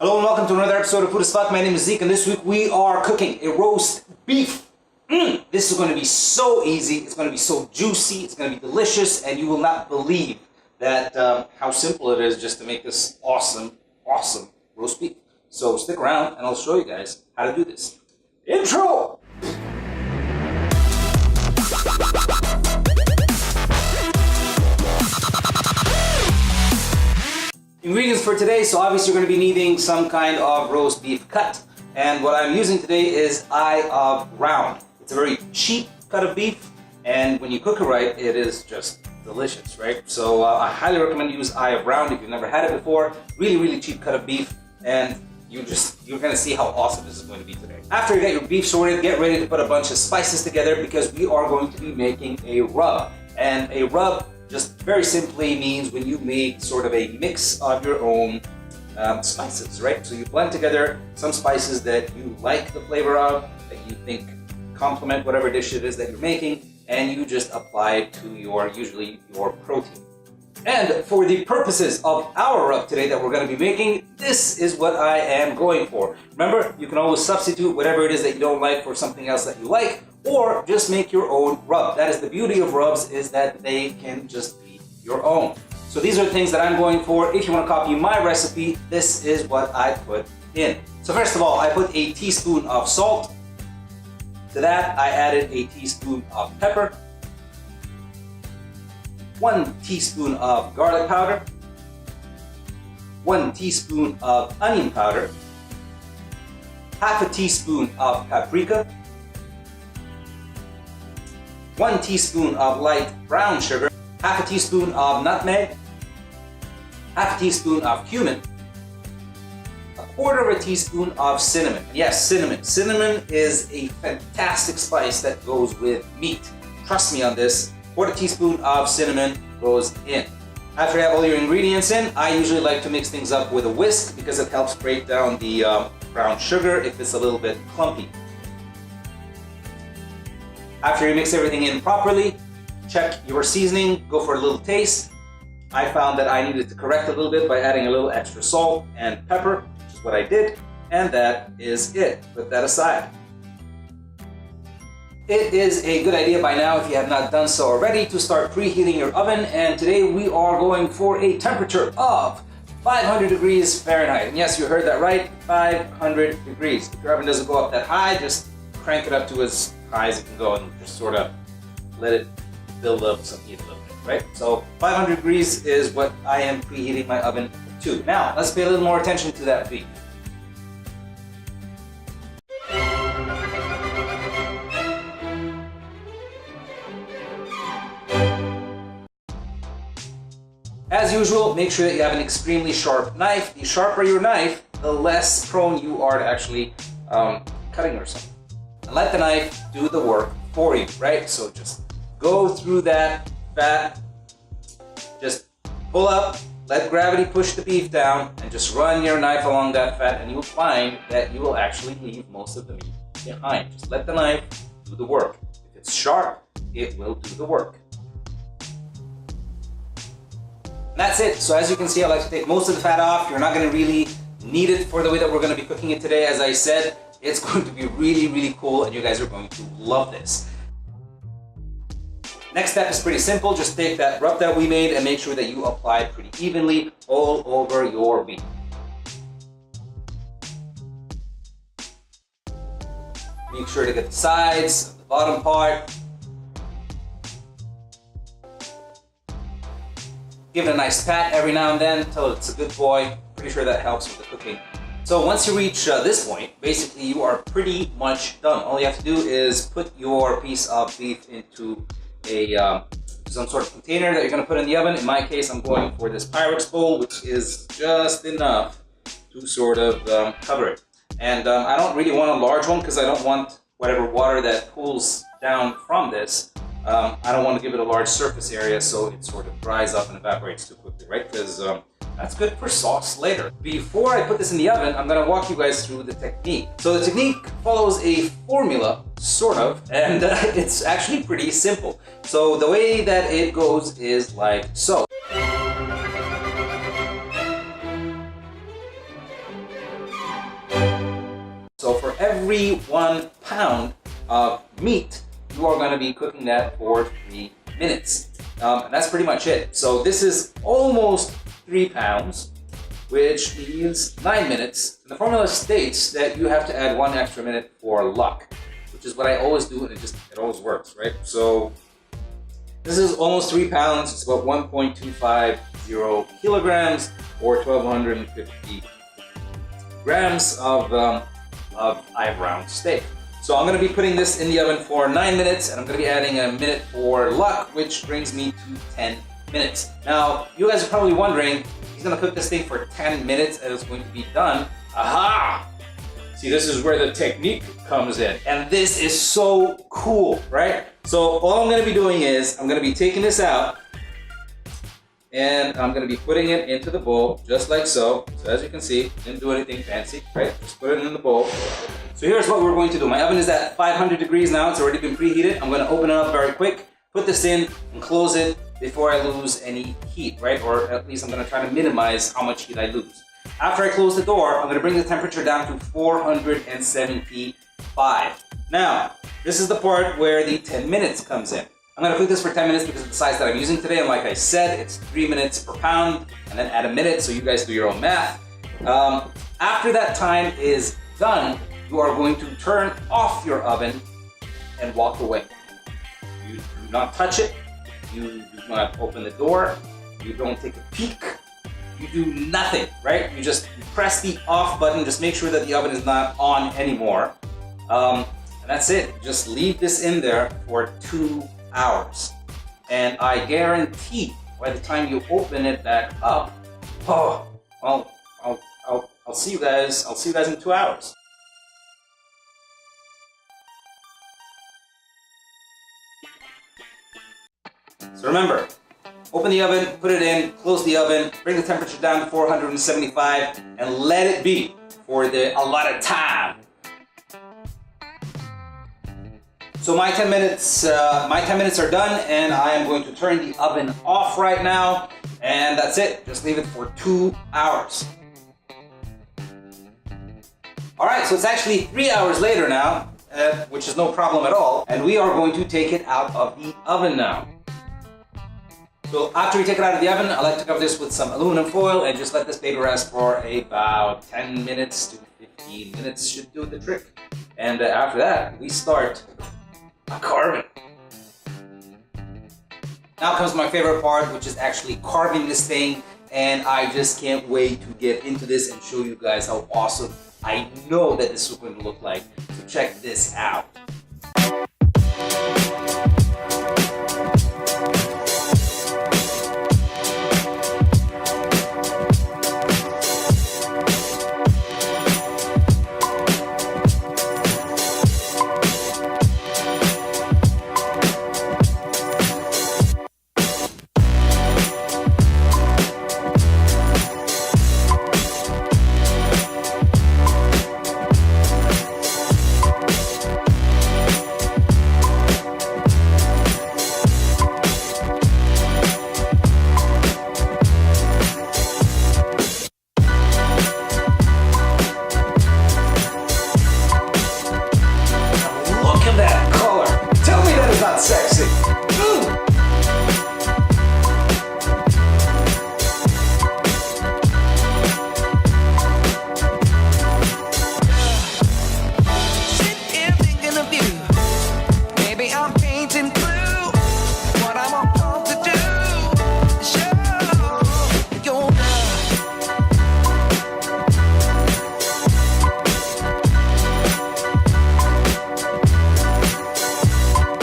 Hello and welcome to another episode of foodaf. My name is Zeke, and this week we are cooking a roast beef. This is going to be so easy, it's going to be so juicy, it's going to be delicious, and you will not believe that how simple it is just to make this awesome roast beef. So stick around and I'll show you guys how to do this. Intro! Ingredients for today, so obviously you're going to be needing some kind of roast beef cut. And what I'm using today is eye of round. It's a very cheap cut of beef, and when you cook it right, it is just delicious, right? So I highly recommend you use eye of round if you've never had it before. Really cheap cut of beef, and you're going to see how awesome this is going to be today. After you get your beef sorted, get ready to put a bunch of spices together because we are going to be making a rub. And a rub just very simply means when you make sort of a mix of your own spices, right? So you blend together some spices that you like the flavor of, that you think complement whatever dish it is that you're making, and you just apply it to usually your protein. And for the purposes of our rub today that we're going to be making, this is what I am going for. Remember, you can always substitute whatever it is that you don't like for something else that you like, or just make your own rub. That is the beauty of rubs, is that they can just be your own. So these are the things that I'm going for. If you want to copy my recipe, this is what I put in. So first of all, I put a teaspoon of salt. To that, I added a teaspoon of pepper, 1 teaspoon of garlic powder, 1 teaspoon of onion powder, half a teaspoon of paprika, 1 teaspoon of light brown sugar, half a teaspoon of nutmeg, half a teaspoon of cumin, 1/4 teaspoon of cinnamon. Yes, cinnamon. Cinnamon is a fantastic spice that goes with meat. Trust me on this. 1/4 teaspoon of cinnamon goes in. After you have all your ingredients in, I usually like to mix things up with a whisk because it helps break down the brown sugar if it's a little bit clumpy. After you mix everything in properly, check your seasoning, go for a little taste. I found that I needed to correct a little bit by adding a little extra salt and pepper, which is what I did, and that is it. Put that aside. It is a good idea by now, if you have not done so already, to start preheating your oven, and today we are going for a temperature of 500 degrees Fahrenheit. And yes, you heard that right, 500 degrees. If your oven doesn't go up that high, just crank it up to as high as it can go and just sort of let it build up some heat a little bit, right? So 500 degrees is what I am preheating my oven to. Now, let's pay a little more attention to that beef. As usual, make sure that you have an extremely sharp knife. The sharper your knife, the less prone you are to actually cutting or something. And let the knife do the work for you, right? So just go through that fat, just pull up, let gravity push the beef down, and just run your knife along that fat, and you'll find that you will actually leave most of the meat behind. Just let the knife do the work. If it's sharp, it will do the work. And that's it. So as you can see, I like to take most of the fat off. You're not going to really need it for the way that we're going to be cooking it today. As I said, it's going to be really cool, and you guys are going to love this. Next step is pretty simple. Just take that rub that we made and make sure that you apply it pretty evenly all over your beef. Make sure to get the sides, the bottom part. Give it a nice pat every now and then until it's a good boy. Pretty sure that helps with the cooking. So once you reach this point, basically you are pretty much done. All you have to do is put your piece of beef into some sort of container that you're going to put in the oven. In my case, I'm going for this Pyrex bowl, which is just enough to sort of cover it. And I don't really want a large one because I don't want whatever water that pools down from this. I don't want to give it a large surface area so it sort of dries up and evaporates too quickly, right? Because that's good for sauce later. Before I put this in the oven, I'm going to walk you guys through the technique. So the technique follows a formula, sort of, and it's actually pretty simple. So the way that it goes is like so. So for every 1 pound of meat, you are going to be cooking that for 3 minutes. And that's pretty much it. So this is almost 3 pounds, which means 9 minutes. And the formula states that you have to add 1 extra minute for luck, which is what I always do, and it always works, right? So this is almost 3 pounds. It's about 1.250 kilograms or 1,250 grams of eye-brown steak. So I'm going to be putting this in the oven for 9 minutes, and I'm going to be adding a minute for luck, which brings me to 10 minutes. Now, you guys are probably wondering, he's going to cook this thing for 10 minutes and it's going to be done. Aha! See, this is where the technique comes in. And this is so cool, right? So all I'm going to be doing is, I'm going to be taking this out, and I'm going to be putting it into the bowl, just like so. So as you can see, didn't do anything fancy, right? Just put it in the bowl. So here's what we're going to do. My oven is at 500 degrees now. It's already been preheated. I'm going to open it up very quick, put this in, and close it before I lose any heat, right? Or at least I'm going to try to minimize how much heat I lose. After I close the door, I'm going to bring the temperature down to 475. Now, this is the part where the 10 minutes comes in. I'm going to cook this for 10 minutes because of the size that I'm using today, and like I said, it's 3 minutes per pound, and then add a minute, so you guys do your own math. After that time is done, you are going to turn off your oven and walk away. You do not touch it, you do not open the door, you don't take a peek, you do nothing, right? You just press the off button, just make sure that the oven is not on anymore. And that's it. Just leave this in there for 2 hours. And I guarantee by the time you open it back up, I'll see you guys. I'll see you guys in 2 hours. So remember, open the oven, put it in, close the oven, bring the temperature down to 475, and let it be for a lot of time. So my 10 minutes are done, and I am going to turn the oven off right now, and that's it. Just leave it for 2 hours. All right, so it's actually 3 hours later now, which is no problem at all, and we are going to take it out of the oven now. So after we take it out of the oven, I like to cover this with some aluminum foil and just let this baby rest for about 10 minutes to 15 minutes. Should do the trick. And after that, we start carving. Now comes my favorite part, which is actually carving this thing, and I just can't wait to get into this and show you guys how awesome I know that this is going to look like. So check this out.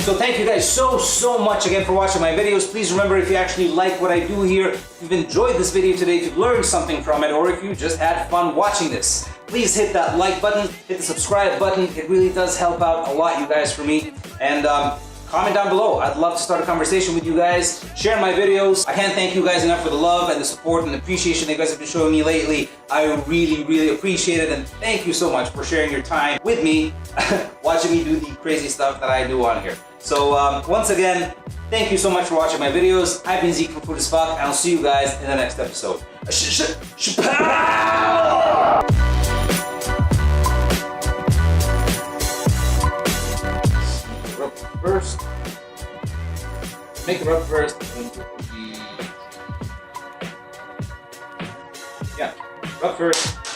So thank you guys so much again for watching my videos. Please remember, if you actually like what I do here, if you've enjoyed this video today, if you've learned something from it, or if you just had fun watching this, please hit that like button, hit the subscribe button. It really does help out a lot, you guys, for me. And comment down below. I'd love to start a conversation with you guys. Share my videos. I can't thank you guys enough for the love and the support and the appreciation that you guys have been showing me lately. I really appreciate it, and thank you so much for sharing your time with me, watching me do the crazy stuff that I do on here. So once again, thank you so much for watching my videos. I've been Zeke from foodaf, and I'll see you guys in the next episode. SHA POW! Make the rub first, and then put the... Yeah, rub first.